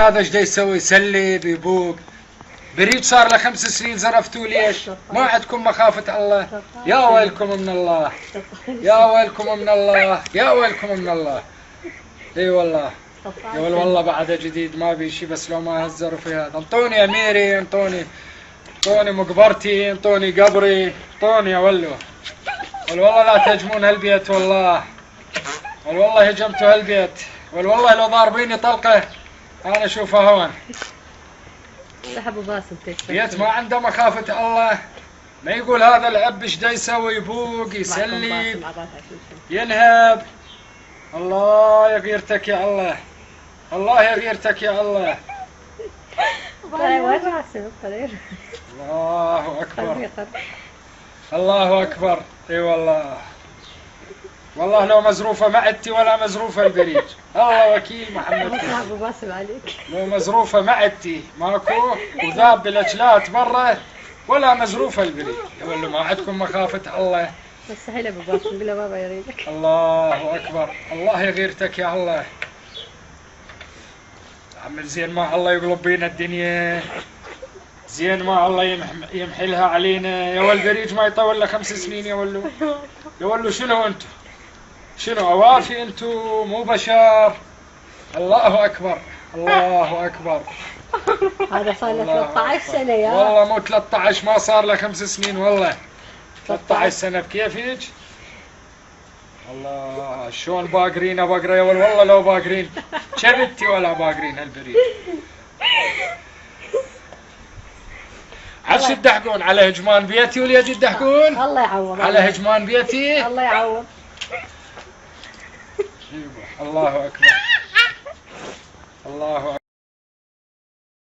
هذا ايش دا يسوي؟ يسلب يبوق. بريد صار له 5 سنين زرفتوا ليش؟ ما عندكم مخافة الله؟ يا ويلكم من الله، يا ويلكم من الله، يا ويلكم من الله. اي والله يقول والله بعد جديد ما بي شي، بس لو ما هزروا في هذا. انطوني اميري، انطوني مقبرتي، انطوني قبري، انطوني يا ولو. والله لا تهجمون هالبيت والله، والله هجمتوا هالبيت، والله لو ضاربيني طلقه انا اشوفها هون. ابو باسم بيت ما عنده مخافة الله، ما يقول هذا الاب ايش دا يسوي؟ يبوق يسلب ينهب. الله يغيرتك يا الله، الله يغيرتك يا الله. الله اكبر، الله اكبر. اي والله، والله لو مزروفه معدتي ولا مزروفه البريد، الله وكيل محمد. ابو باسم عليك، لو مزروفه معدتي ماكو وذاب بالاجلات برا، ولا مزروفه البريد. ولا ما عندكم مخافه الله؟ مستحيل ابو باسم، بلا بابا يريدك. الله اكبر، الله يغيرتك يا الله. عمل زين ما الله يقلب بينا الدنيا، زين ما الله يمحلها علينا. يا ولد بريج ما يطول له 5 سنين يا ولو. يا ولو شنو انتو؟ شنو اوافي انتو؟ مو بشر. الله اكبر، الله اكبر. هذا صار له 13 سنة يا والله مو 13، ما صار له 5 سنين والله. 13 سنة بكيفك؟ الله شلون باقرين بقرة يا والله لو باقرين شبتي ولا باقرين هالبريد. عش تدحقون على هجمان بيتي وليد يدحقون؟ الله يعوض على هجمان بيتي؟ الله يعوض. الله اكبر، الله أكبر.